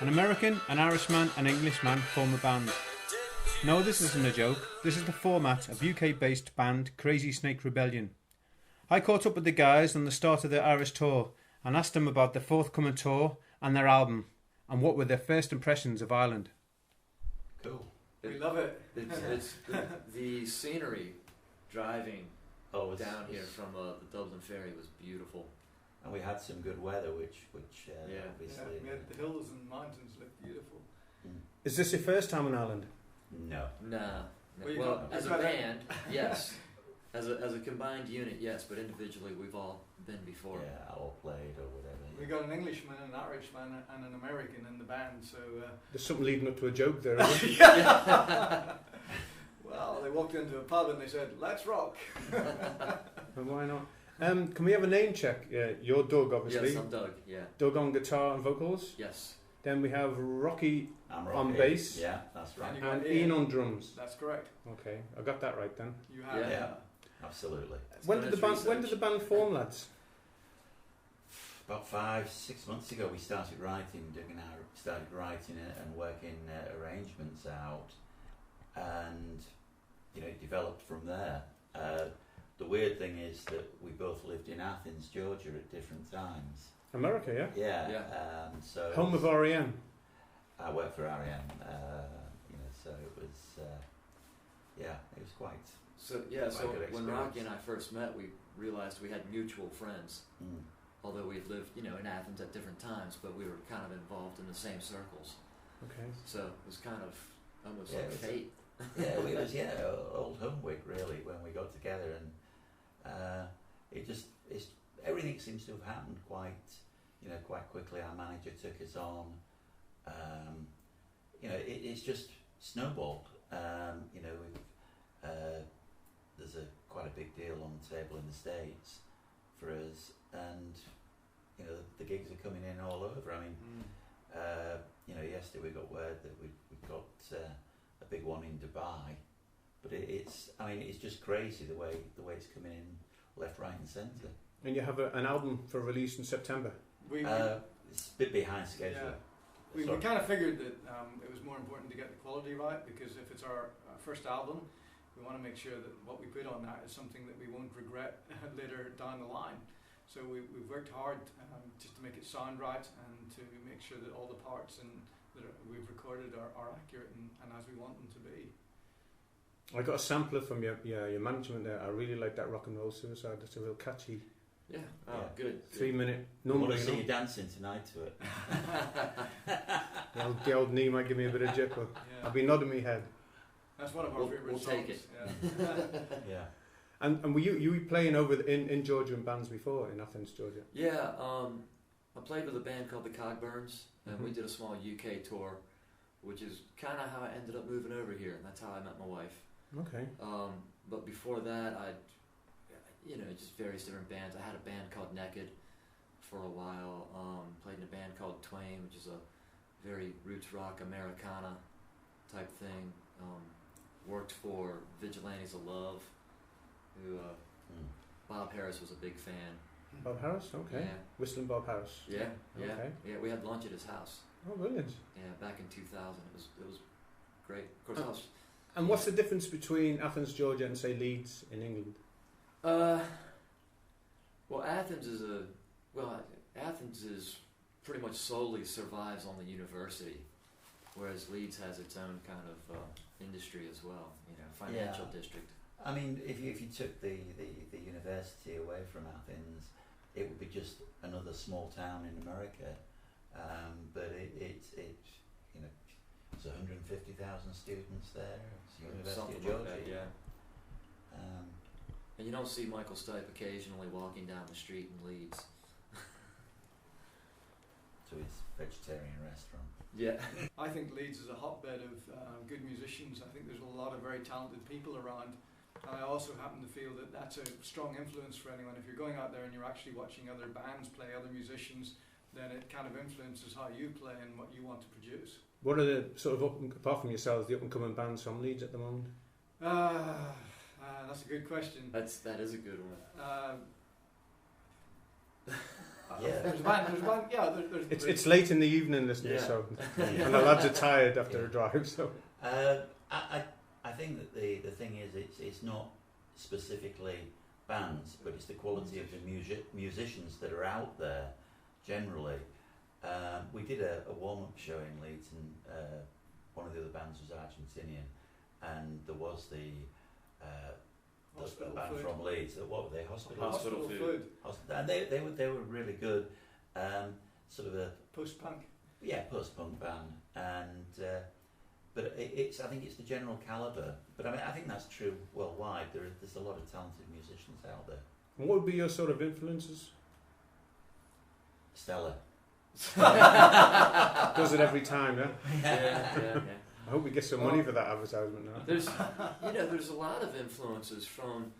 An American, an Irishman, an Englishman form a band. No, this isn't a joke. This is the format of UK-based band Crazy Snake Rebellion. I caught up with the guys on the start of their Irish tour and asked them about their forthcoming tour and their album, and what were their first impressions of Ireland. Cool. We love it. It's the scenery driving down here from the Dublin ferry was beautiful. And we had some good weather, which obviously... we had the hills and mountains look beautiful. Is this your first time in Ireland? No. Nah. Well, as a band, yes. As a combined unit, yes, but individually we've all been before. Yeah, all played or whatever. We got an Englishman, an Irishman, and an American in the band, so... There's something leading up to a joke there, isn't yeah. Well, they walked into a pub and they said, "Let's rock." And why not? Can we have a name check? You're Doug, obviously. Yes, I'm Doug, yeah. Doug on guitar and vocals. Yes. Then we have Rocky I'm on bass. Yeah, that's right. And And Ian on drums. That's correct. Okay, I got that right then. You have. Yeah. Absolutely. When did the band form, lads? About 5-6 months ago, we started writing it and working arrangements out, and it developed from there. The weird thing is that we both lived in Athens, Georgia, at different times. America, yeah. Yeah. So Home of REM. I worked for REM. So it was. It was quite. So quite so a good when experience. Rocky and I first met, we realized we had mutual friends. Mm. Although we'd lived, in Athens at different times, but we were kind of involved in the same circles. Okay. So it was kind of almost Yeah, like fate. We was old homework really when we got together, and everything seems to have happened quite quickly. Our manager took us on. It's just snowballed. There's quite a big deal on the table in the States for us, and the gigs are coming in all over. I mean, yesterday we got word that we got a big one in Dubai, but it's just crazy the way it's coming in left, right, and centre. And you have an album for release in September. It's a bit behind schedule. Yeah. We kind of figured that it was more important to get the quality right, because if it's our first album, we want to make sure that what we put on that is something that we won't regret later down the line. So we've worked hard just to make it sound right and to make sure that all the parts that we've recorded are accurate and as we want them to be. I got a sampler from your management there. I really like that Rock and Roll Suicide. It's a real catchy. Yeah. Oh, good. 3-minute I number. want to see you dancing tonight to it. The old knee might give me a bit of jip, but I'll be nodding my head. That's one of our favourite songs. We'll take it. Yeah. Yeah. And were you playing over in Georgia in bands before, in Athens, Georgia? Yeah. I played with a band called the Cogburns, and we did a small UK tour, which is kind of how I ended up moving over here, and that's how I met my wife. Okay. But before that, just various different bands. I had a band called Naked for a while. Played in a band called Twain, which is a very roots rock Americana type thing. Worked for Vigilantes of Love, who Bob Harris was a big fan. Bob Harris, okay. Yeah. Whistling Bob Harris. Yeah. Okay. Yeah, we had lunch at his house. Oh, brilliant. Yeah, back in 2000. It was great. Of course, And what's the difference between Athens, Georgia, and say Leeds in England? Well, Athens is pretty much solely survives on the university, whereas Leeds has its own kind of industry as well, financial district. I mean, if you took the university away from Athens, it would be just another small town in America. But it's 150,000 students there. It's the University Something of Georgia. like that, yeah. And you don't see Michael Stipe occasionally walking down the street in Leeds. To his vegetarian restaurant. Yeah. I think Leeds is a hotbed of good musicians. I think there's a lot of very talented people around. And I also happen to feel that that's a strong influence for anyone. If you're going out there and you're actually watching other bands play, other musicians, then it kind of influences how you play and what you want to produce. What are the sort of, apart from yourselves, the up-and-coming bands from Leeds at the moment? That's a good question. That is a good one. Yeah. There's a band, yeah. It's late in the evening, listening, Yeah. so and the lads are tired after a drive. So I think that the thing is, it's not specifically bands, but it's the quality of the musicians that are out there generally. We did a warm-up show in Leeds, and one of the other bands was Argentinian, and there was the band Food. from Leeds. What were they? Hospital Food. And they were really good. Sort of a Post-punk. post-punk band, and but I think it's the general calibre. But I mean, I think that's true worldwide. There's a lot of talented musicians out there. what would be your sort of influences? Stella. Does it every time, yeah? Yeah. I hope we get some money for that advertisement now. There's a lot of influences from,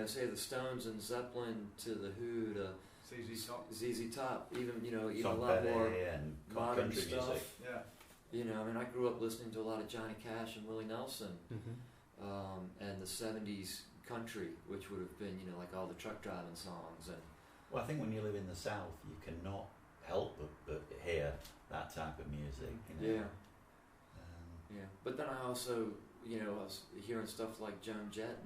say the Stones and Zeppelin to the Who to ZZ Top, even a lot more and modern country stuff. music. Yeah. I mean, I grew up listening to a lot of Johnny Cash and Willie Nelson, Mm-hmm. and the '70s country, which would have been, like all the truck driving songs and. Well, I think when you live in the south, you cannot help but hear that type of music. Yeah. But then I also, I was hearing stuff like Joan Jett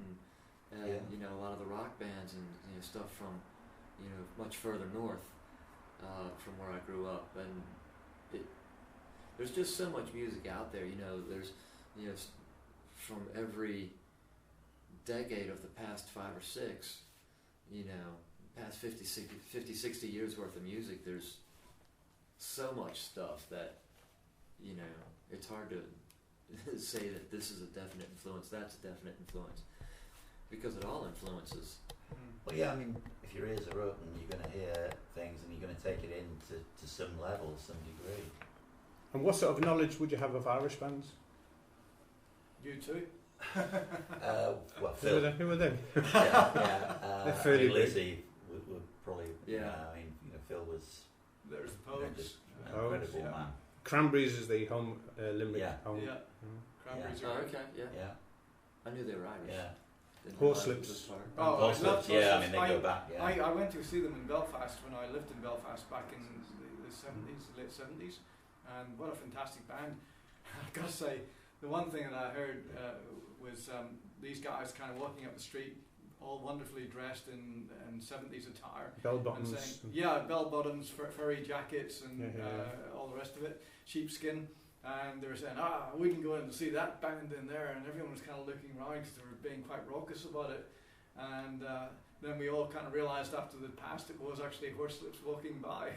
and a lot of the rock bands and stuff from, much further north from where I grew up, and there's just so much music out there. There's from every decade of the past 5 or 6, past 50, 60 years worth of music. There's so much stuff that it's hard to say that this is a definite influence, that's a definite influence, because it all influences. Well, yeah, I mean, if your ears are open, you're going to hear things and you're going to take it in to some level, some degree. And what sort of knowledge would you have of Irish bands? You too. Well, Phil. Who are they? They're fairly big. Lizzie would probably. Yeah. I mean, Phil was. There's the Pogues. Just an Pogues, incredible yeah. man. Cranberries is the home Limerick home. Yeah. Cranberries Oh, are okay, yeah. Yeah. I knew they were Irish. Yeah. Didn't Horse realize it lips. was far. Oh, I Horse love lips, yeah, I Horse mean, they Lips. go back, yeah. I went to see them in Belfast when I lived in Belfast back in the 70s, late 70s, and what a fantastic band. I've got to say, the one thing that I heard was these guys kind of walking up the street, all wonderfully dressed in 70s attire. Bell And bottoms. saying, bell bottoms, furry jackets, and Yeah. all the rest of it, sheepskin. And they were saying, we can go in and see that band in there. And everyone was kind of looking around because they were being quite raucous about it. And then we all kind of realised after the past it was actually Horse Lips walking by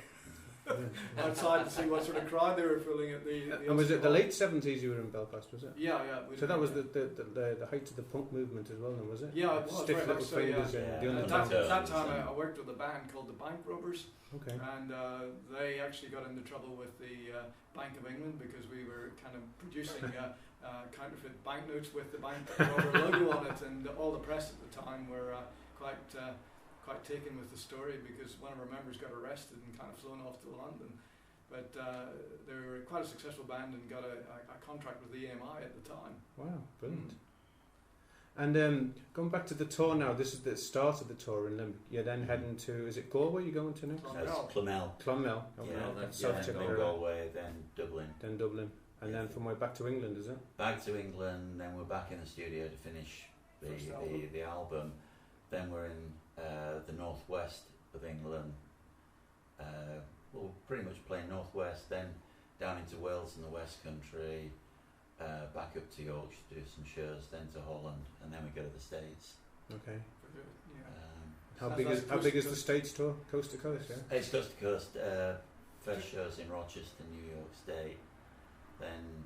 outside to see what sort of crowd they were filling at the And was it the Ulster late 70s you were in Belfast, was it? Yeah. So that was the height of the punk movement as well, then, was it? Yeah, it was, Stiff very little much so, yeah. fingers and Yeah. the And At undertones. that time I worked with a band called the Bank Robbers. Okay. And they actually got into trouble with the Bank of England because we were kind of producing counterfeit banknotes with the Bank Robber logo on it, and all the press at the time were quite taken with the story because one of our members got arrested and kind of flown off to London. But they were quite a successful band and got a contract with the EMI at the time. Wow, brilliant. And going back to the tour now, this is the start of the tour in Limerick. You're then heading to, is it Galway you're going to next? Clonmel. Clonmel. Okay. Yeah, That's yeah, South then Tipperary. Galway, then Dublin. Then Dublin. And then from way back to England, is it? Back to England, then we're back in the studio to finish the album. Then we're in the northwest of England. We'll pretty much play northwest, then down into Wales and the West Country, back up to Yorkshire to do some shows, then to Holland, and then we go to the States. Okay. Yeah. How That's big is coast the to coast. States tour? Coast to coast, yeah? It's coast to coast. First shows in Rochester, New York State, then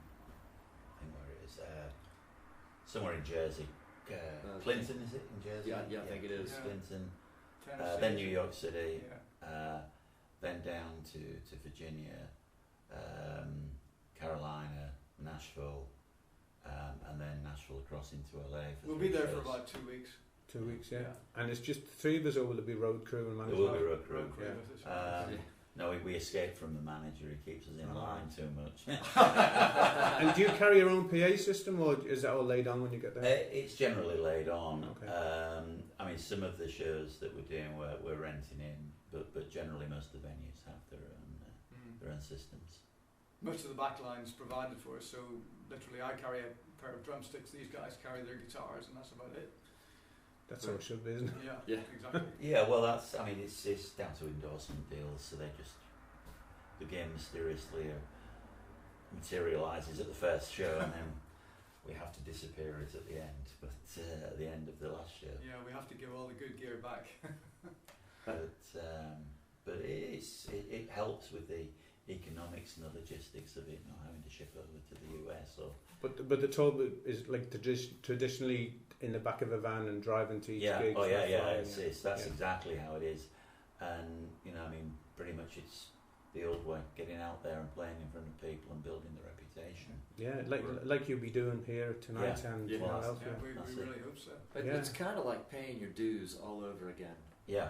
I think where it is, somewhere in Jersey. Clinton, is it in Jersey? Yeah, I think it is. Yeah. Clinton. Tennessee. Then New York City. Yeah. Then down to Virginia, Carolina, Nashville, and then Nashville across into LA. We'll be there for about 2 weeks. 2 weeks, yeah. And it's just the three of us, or will there be road crew and There management? will be road crew. Road crew Yeah. with us. No, we escape from the manager. He keeps us in line too much. And do you carry your own PA system, or is that all laid on when you get there? It's generally laid on. Okay. I mean, some of the shows that we're doing, we're renting in, but generally most of the venues have their own systems. Most of the backline's provided for us, so literally I carry a pair of drumsticks, these guys carry their guitars, and that's about it. That's how it should be, isn't it? Yeah, exactly. Yeah, well, it's down to endorsement deals, so the game mysteriously materialises at the first show, and then we have to disappear it at the end, but at the end of the last show. Yeah, we have to give all the good gear back. But it helps with the economics and the logistics of it, not having to ship over to the US or. But the tour is like traditionally in the back of a van and driving to each gig. That's exactly how it is, and I mean, pretty much it's the old way, getting out there and playing in front of people and building the reputation. Yeah, like you'll be doing here tonight and we That's really hope so. It's kind of like paying your dues all over again. Yeah.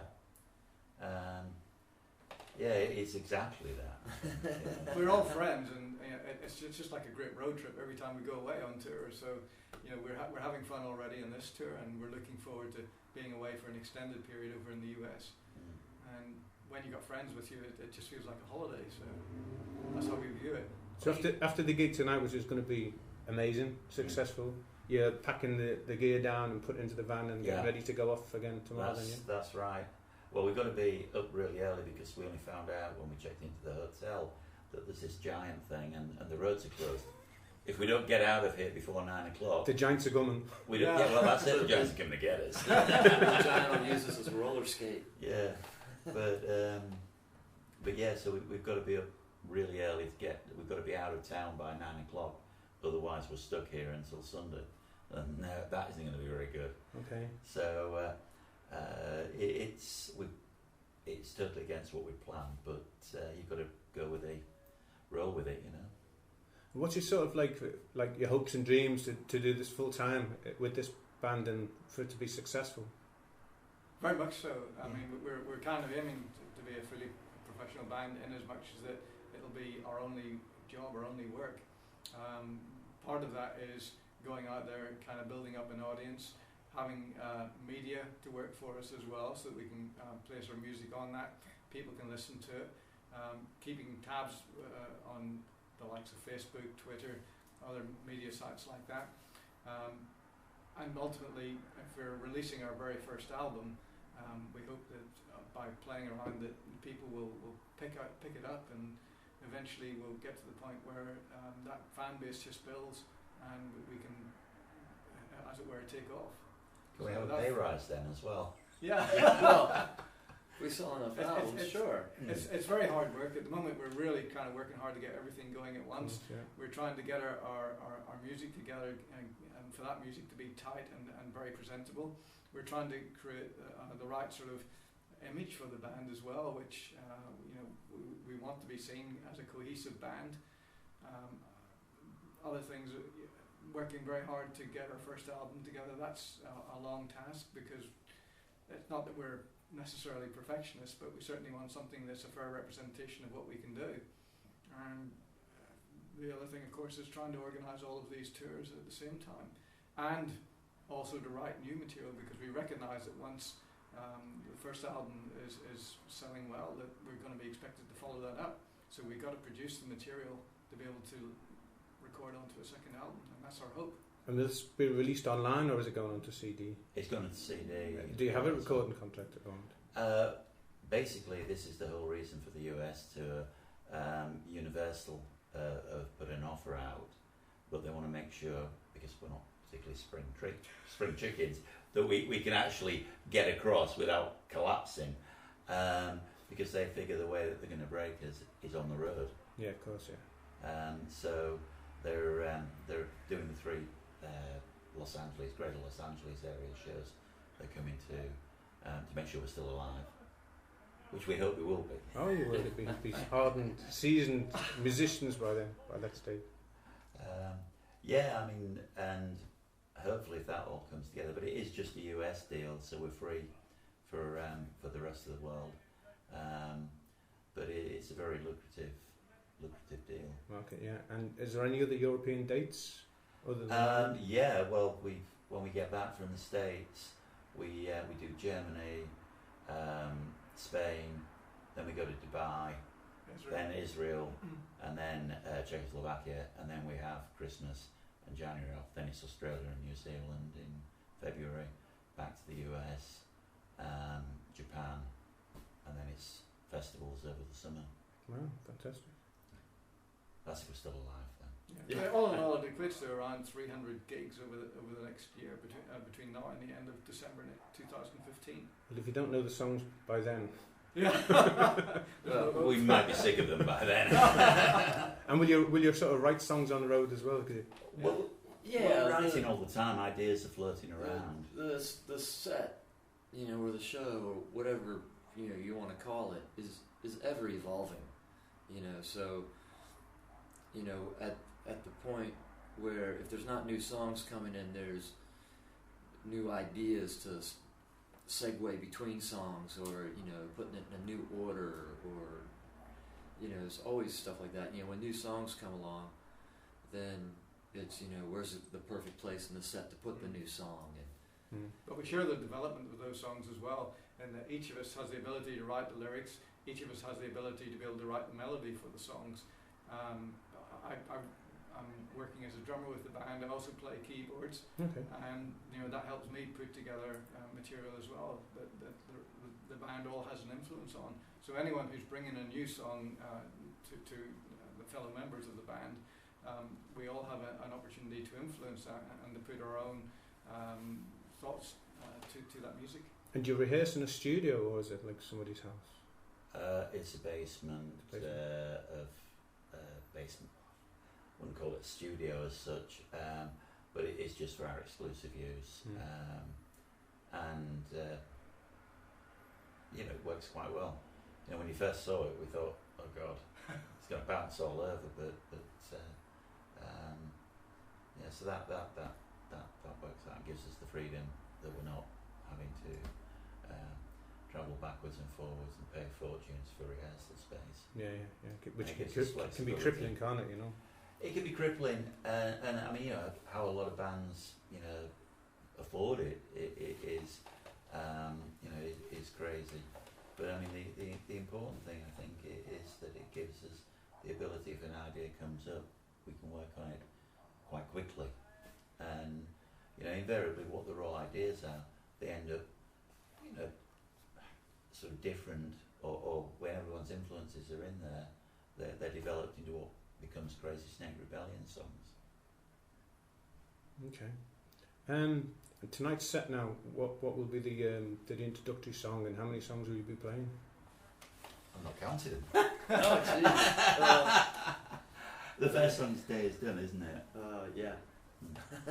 It's exactly that. Yeah. We're all friends, and it's just like a great road trip every time we go away on tour. So, we're having fun already in this tour, and we're looking forward to being away for an extended period over in the US. And when you got friends with you, it just feels like a holiday. So that's how we view it. So after the gig tonight, which is going to be amazing, successful, you're packing the gear down and putting it into the van and getting ready to go off again tomorrow. That's right. Well, we've got to be up really early because we only found out when we checked into the hotel that there's this giant thing and the roads are closed. If we don't get out of here before 9 o'clock, the giants are coming. We don't. Yeah, well, that's it. The giants are coming to get us. The giant will use us as a roller skate. Yeah, but yeah. So we've got to be up really early to get. We've got to be out of town by 9 o'clock. Otherwise, we're stuck here until Sunday, and that isn't going to be very good. Okay. So. It's totally against what we planned, but you've got to roll with it, What's your sort of like your hopes and dreams to do this full time with this band and for it to be successful? Very much so. I mean, we're kind of aiming to be a fully professional band in as much as that it'll be our only job, our only work. Part of that is going out there and kind of building up an audience, having media to work for us as well, so that we can place our music on that. People can listen to it. Keeping tabs on the likes of Facebook, Twitter, other media sites like that. And ultimately, if we're releasing our very first album, we hope that by playing around that people will pick it up, and eventually we'll get to the point where that fan base just builds and we can, as it were, take off. Can we have a pay rise then as well? Yeah. Well, we saw enough albums, sure. It's very hard work. At the moment, we're really kind of working hard to get everything going at once. We're trying to get our music together and for that music to be tight and very presentable. We're trying to create the right sort of image for the band as well, which we want to be seen as a cohesive band. Other things. Working very hard to get our first album together, that's a long task, because it's not that we're necessarily perfectionists, but we certainly want something that's a fair representation of what we can do. And the other thing, of course, is trying to organise all of these tours at the same time, and also to write new material, because we recognise that once the first album is selling well, that we're going to be expected to follow that up. So we've got to produce the material to be able to record onto a second album, and that's our hope. And will this be released online, or is it going onto CD? It's going onto CD. Do you have a recording contract at the moment? Basically, this is the whole reason for the US tour. Universal have put an offer out, but they want to make sure, because we're not particularly spring chickens, that we can actually get across without collapsing, because they figure the way that they're going to break us is on the road. Yeah, of course, yeah. So they're doing the 3 Greater Los Angeles area shows. They're coming to make sure we're still alive, which we hope we will be. Oh, you will be hardened, seasoned musicians by that stage. Yeah, I mean, and hopefully if that all comes together, but it is just a US deal, so we're free for the rest of the world. but it's a very lucrative deal. Okay, yeah. And is there any other European dates other than? Yeah, well, when we get back from the States, we do Germany, Spain, then we go to Dubai, then Israel, and then Czechoslovakia, and then we have Christmas and January off. Then it's Australia and New Zealand in February, back to the US, Japan, and then it's festivals over the summer. Wow, fantastic. That's if we're still alive then. Yeah. All in all, it equates to around 300 gigs over the next year between now and the end of December 2015. Well, if you don't know the songs by then. Yeah. Well, we might be sick of them by then. And will you sort of write songs on the road as well? Well, we're writing all the time. Ideas are floating around. The set, or the show, or whatever you want to call it, is ever evolving. So at the point where if there's not new songs coming in, there's new ideas to segue between songs, or putting it in a new order, or there's always stuff like that. When new songs come along, then it's where's the perfect place in the set to put the new song. But we share the development of those songs as well, and that each of us has the ability to write the lyrics. Each of us has the ability to be able to write the melody for the songs. I'm working as a drummer with the band. I also play keyboards, and that helps me put together material as well that the band all has an influence on. So anyone who's bringing a new song to the fellow members of the band, we all have an opportunity to influence that and to put our own thoughts to that music. And do you rehearse in a studio, or is it like somebody's house? It's a basement of basement. Wouldn't call it a studio as such, but it is just for our exclusive use. And it works quite well. When you first saw it, we thought, oh God, it's going to bounce all over. But so that works out and gives us the freedom that we're not having to travel backwards and forwards and pay fortunes for rehearsal space. Yeah. Which can be flexibility. crippling, can't it? It can be crippling, and I mean, how a lot of bands, afford it is, is crazy. But I mean, the important thing I think is that it gives us the ability, if an idea comes up, we can work on it quite quickly, and invariably what the raw ideas are, they end up, sort of different, or when everyone's influences are in there, they're developed into what becomes Crazy Snake Rebellion songs. Okay. And tonight's set now, what will be the introductory song, and how many songs will you be playing? I'm not counting them. Oh, geez. The first song's Day Is Done, isn't it? Yeah.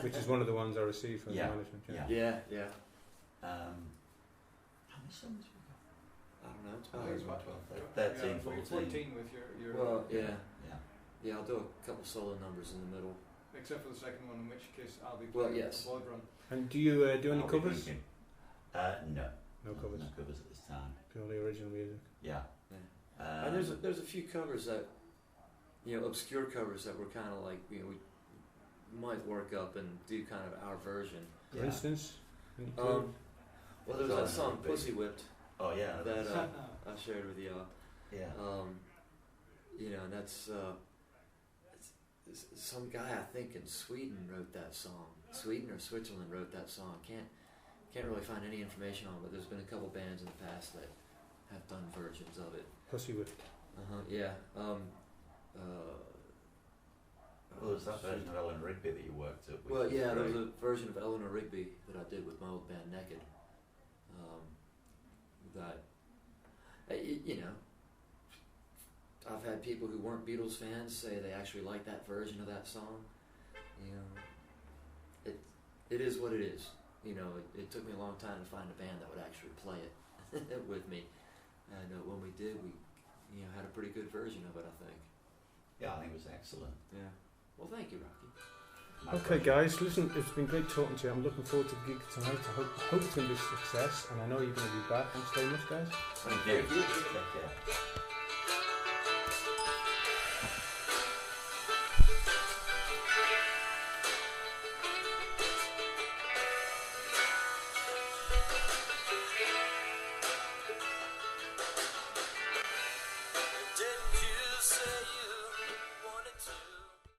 Which is one of the ones I received from the management. Yeah. How many songs have we got? I don't know. It's I think it's about about 13, 14 with your Well, yeah. Yeah. Yeah, I'll do a couple solo numbers in the middle. except for the second one, in which case I'll be Well, playing yes. Void Run. And do you do any I'll be covers? thinking. No. No covers. No covers at this time. Purely original music. Yeah. And there's a few covers that, obscure covers that were kind of like, we might work up and do kind of our version. For instance? Any clue? Well, there was that song Pussy Whipped Oh yeah. that I shared with y'all. Yeah. And that's it's some guy I think in Sweden wrote that song. Sweden or Switzerland wrote that song. Can't really find any information on it, but there's been a couple bands in the past that have done versions of it. Pussy Whipped. Yeah. Well, there's that version of Ellen Rigby that you worked up with. Well, which yeah, was there was great. a version of Eleanor Rigby that I did with my old band Naked. I've had people who weren't Beatles fans say they actually like that version of that song. It is what it is. It took me a long time to find a band that would actually play it with me, and when we did, we had a pretty good version of it, I think. Yeah, I think it was excellent. Yeah. Well, thank you, Rocky. My Okay, pleasure. guys, listen, it's been great talking to you. I'm looking forward to the gig tonight. I hope it's going to be a success, and I know you're going to be back. Thanks very much, guys. Thank you. Take care.